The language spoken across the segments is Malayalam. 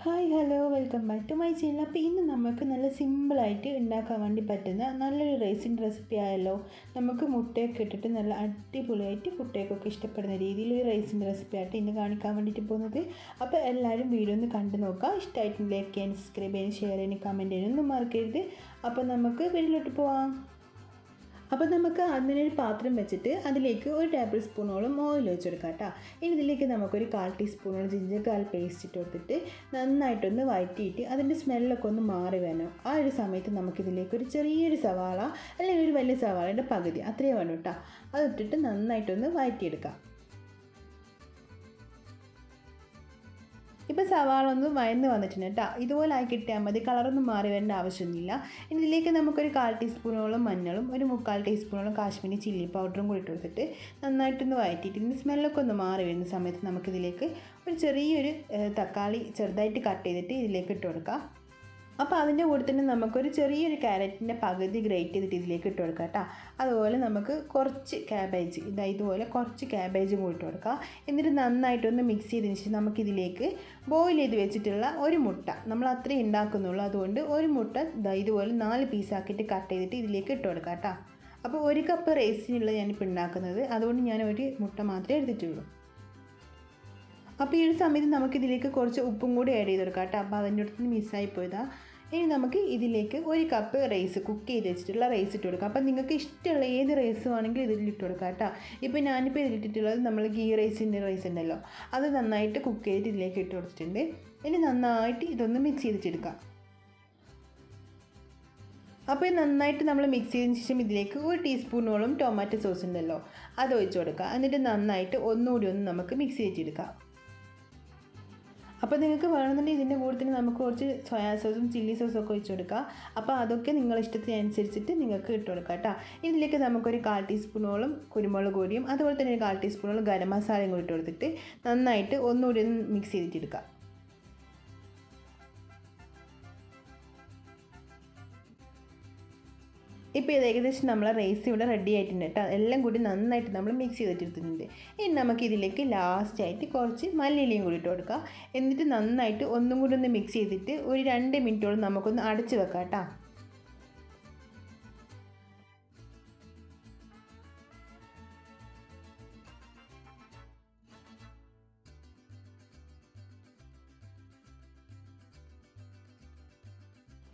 Hi hello welcome back to my channel. അപ്പോൾ ഇന്ന് നമുക്ക് നല്ല സിമ്പിളായിട്ട് ഉണ്ടാക്കാൻ വേണ്ടി പറ്റുന്ന നല്ലൊരു റൈസിൻ്റെ റെസിപ്പി ആയല്ലോ. നമുക്ക് മുട്ടയൊക്കെ ഇട്ടിട്ട് നല്ല അടിപൊളിയായിട്ട് കുട്ടികൾക്കൊക്കെ ഇഷ്ടപ്പെടുന്ന രീതിയിൽ ഒരു റൈസിൻ്റെ റെസിപ്പി ആയിട്ട് ഇന്ന് കാണിക്കാൻ വേണ്ടിയിട്ട് പോകുന്നത്. അപ്പോൾ എല്ലാവരും വീഡിയോ ഒന്ന് കണ്ടു നോക്കുക. ഇഷ്ടമായിട്ട് ലൈക്ക് ചെയ്യാൻ, സബ്സ്ക്രൈബ് ചെയ്യാൻ, ഷെയർ ചെയ്യാൻ, കമൻറ്റ് ചെയ്യാനൊന്നും മറക്കരുത്. അപ്പോൾ നമുക്ക് വീഡിയോയിലോട്ട് പോവാം. അപ്പോൾ നമുക്ക് അതിനൊരു പാത്രം വെച്ചിട്ട് അതിലേക്ക് ഒരു ടേബിൾ സ്പൂണോളം ഓയിൽ ഒഴിച്ചെടുക്കാം കേട്ടോ. ഇനി ഇതിലേക്ക് നമുക്കൊരു 1/4 ടീസ്പൂണോളം ജിഞ്ചർ ഗാർലിക് പേസ്റ്റ് ഇട്ട് കൊടുത്തിട്ട് നന്നായിട്ടൊന്ന് വഴറ്റിയിട്ട് അതിൻ്റെ സ്മെല്ലൊക്കെ ഒന്ന് മാറി വേണം. ആ ഒരു സമയത്ത് നമുക്കിതിലേക്ക് ഒരു ചെറിയൊരു സവാള അല്ലെങ്കിൽ ഒരു വലിയ സവാളയുടെ പകുതി അത്രയും വേണം കേട്ടോ. അതിട്ടിട്ട് നന്നായിട്ടൊന്ന് വഴറ്റിയെടുക്കാം. ഇപ്പോൾ സവാള ഒന്ന് വഴന്ന് വന്നിട്ടുണ്ട് കേട്ടോ. ഇതുപോലെ ആയി കിട്ടിയാൽ മതി, കളറൊന്നും മാറി വരേണ്ട ആവശ്യമൊന്നുമില്ല. ഇനി ഇതിലേക്ക് നമുക്കൊരു 1/4 ടീസ്പൂണോളം മഞ്ഞളും ഒരു 3/4 ടീസ്പൂണോളം കാശ്മീരി ചില്ലി പൗഡറും കൂടി ഇട്ട് കൊടുത്തിട്ട് നന്നായിട്ടൊന്ന് വഴറ്റിയിട്ട് ഇതിൻ്റെ സ്മെല്ലൊക്കെ ഒന്ന് മാറി വരുന്ന സമയത്ത് നമുക്കിതിലേക്ക് ഒരു ചെറിയൊരു തക്കാളി ചെറുതായിട്ട് കട്ട് ചെയ്തിട്ട് ഇതിലേക്ക് ഇട്ട് കൊടുക്കാം. അപ്പോൾ അതിൻ്റെ കൂടെ തന്നെ നമുക്കൊരു ചെറിയൊരു ക്യാരറ്റിൻ്റെ പകുതി ഗ്രേറ്റ് ചെയ്തിട്ട് ഇതിലേക്ക് ഇട്ട് കൊടുക്കാം കേട്ടോ. അതുപോലെ നമുക്ക് കുറച്ച് ക്യാബേജ് ഇതുപോലെ കുറച്ച് ക്യാബേജും കൂടി ഇട്ട് കൊടുക്കുക. എന്നിട്ട് നന്നായിട്ടൊന്ന് മിക്സ് ചെയ്തതിന് ശേഷം നമുക്കിതിലേക്ക് ബോയിൽ ചെയ്ത് വെച്ചിട്ടുള്ള ഒരു മുട്ട, നമ്മൾ അത്രയും ഉണ്ടാക്കുന്നുള്ളൂ, അതുകൊണ്ട് ഒരു മുട്ട ഇതുപോലെ 4 പീസാക്കിയിട്ട് കട്ട് ചെയ്തിട്ട് ഇതിലേക്ക് ഇട്ട് കൊടുക്കാം കേട്ടോ. അപ്പോൾ 1 കപ്പ് റൈസിനുള്ള ഞാനിപ്പോൾ ഉണ്ടാക്കുന്നത്, അതുകൊണ്ട് ഞാൻ ഒരു മുട്ട മാത്രമേ എടുത്തിട്ടുള്ളൂ. അപ്പോൾ ഈ ഒരു സമയത്ത് നമുക്കിതിലേക്ക് കുറച്ച് ഉപ്പും കൂടി ആഡ് ചെയ്ത് കൊടുക്കാം കേട്ടോ. അപ്പോൾ അതിൻ്റെ അടുത്ത് മിസ്സായി പോയതാ. ഇനി നമുക്ക് ഇതിലേക്ക് 1 കപ്പ് റൈസ്, കുക്ക് ചെയ്ത് വെച്ചിട്ടുള്ള റൈസ് ഇട്ട് കൊടുക്കാം. അപ്പോൾ നിങ്ങൾക്ക് ഇഷ്ടമുള്ള ഏത് റൈസ് വേണമെങ്കിലും ഇതിലിട്ട് കൊടുക്കാം കേട്ടോ. ഇപ്പോൾ ഞാനിപ്പോൾ ഇതിലിട്ടിട്ടുള്ളത് നമ്മൾ ഗീ റൈസിൻ്റെ റൈസ് ഉണ്ടല്ലോ, അത് നന്നായിട്ട് കുക്ക് ചെയ്തിട്ട് ഇതിലേക്ക് ഇട്ട് കൊടുത്തിട്ടുണ്ട്. ഇനി നന്നായിട്ട് ഇതൊന്ന് മിക്സ് ചെയ്തിട്ടെടുക്കാം. അപ്പോൾ നന്നായിട്ട് നമ്മൾ മിക്സ് ചെയ്തതിന് ശേഷം ഇതിലേക്ക് 1 ടീസ്പൂണോളം ടൊമാറ്റോ സോസ് ഉണ്ടല്ലോ, അത് ഒഴിച്ച് കൊടുക്കുക. എന്നിട്ട് നന്നായിട്ട് ഒന്നുകൂടി നമുക്ക് മിക്സ് ചെയ്തിട്ടെടുക്കാം. അപ്പോൾ നിങ്ങൾക്ക് വേണമെന്നുണ്ടെങ്കിൽ ഇതിൻ്റെ കൂടെ തന്നെ നമുക്ക് കുറച്ച് സോയാ സോസും ചില്ലി സോസും ഒക്കെ ഒഴിച്ച് കൊടുക്കുക. അപ്പോൾ അതൊക്കെ നിങ്ങളുടെ ഇഷ്ടത്തിനനുസരിച്ചിട്ട് നിങ്ങൾക്ക് ഇട്ട് കൊടുക്കുക കേട്ടോ. ഇതിലേക്ക് നമുക്കൊരു 1/4 ടീസ്പൂണോളം കുരുമുളക് പൊടിയും അതുപോലെ തന്നെ ഒരു 1/4 ടീസ്പൂണോളം ഗരം മസാലയും കൂടി ഇട്ട് കൊടുത്തിട്ട് നന്നായിട്ട് ഒന്നുകൂടി മിക്സ് ചെയ്തിട്ടെടുക്കുക. ഇപ്പോൾ ഇത് ഏകദേശം നമ്മളെ റൈസ് ഇവിടെ റെഡി ആയിട്ടുണ്ട് കേട്ടോ. എല്ലാം കൂടി നന്നായിട്ട് നമ്മൾ മിക്സ് ചെയ്തിട്ടെടുത്തിട്ടുണ്ട്. ഇനി നമുക്ക് ഇതിലേക്ക് ലാസ്റ്റായിട്ട് കുറച്ച് മല്ലിയിലയും കൂടി ഇട്ട് കൊടുക്കുക. എന്നിട്ട് നന്നായിട്ട് ഒന്നും കൂടി ഒന്ന് മിക്സ് ചെയ്തിട്ട് ഒരു 2 മിനിറ്റോളം നമുക്കൊന്ന് അടച്ച് വെക്കാം കേട്ടോ.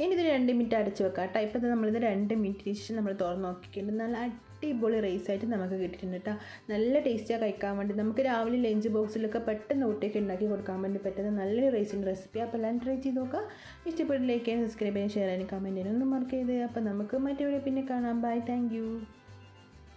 ഇനി ഇത് 2 മിനിറ്റ് അടച്ച് വെക്കാം കേട്ടോ. ഇപ്പോൾ നമ്മളിത് 2 മിനിറ്റിന് ശേഷം നമ്മൾ തുറന്ന് നോക്കിയിട്ടുണ്ട്. നല്ല അടിപൊളി റൈസായിട്ട് നമുക്ക് കിട്ടിയിട്ടുണ്ട് കേട്ടോ. നല്ല ടേസ്റ്റാണ് കഴിക്കാൻ വേണ്ടി. നമുക്ക് രാവിലെ ലഞ്ച് ബോക്സിലൊക്കെ പെട്ടെന്ന് ഊട്ടയൊക്കെ ഉണ്ടാക്കി കൊടുക്കാൻ വേണ്ടി പറ്റുന്ന നല്ലൊരു റൈസിൻ്റെ റെസിപ്പി. അപ്പോൾ എല്ലാം ട്രൈ ചെയ്ത് നോക്കുക. ഇഷ്ടപ്പെട്ട് ലൈക്ക് ചെയ്യാൻ, സബ്സ്ക്രൈബ് ചെയ്യാൻ, ഷെയർ ചെയ്യാൻ, കമൻറ്റ് ചെയ്യാൻ ഒന്നും മറക്കരുത്. അപ്പോൾ നമുക്ക് മറ്റേ പിന്നെ കാണാം. Bye, thank U.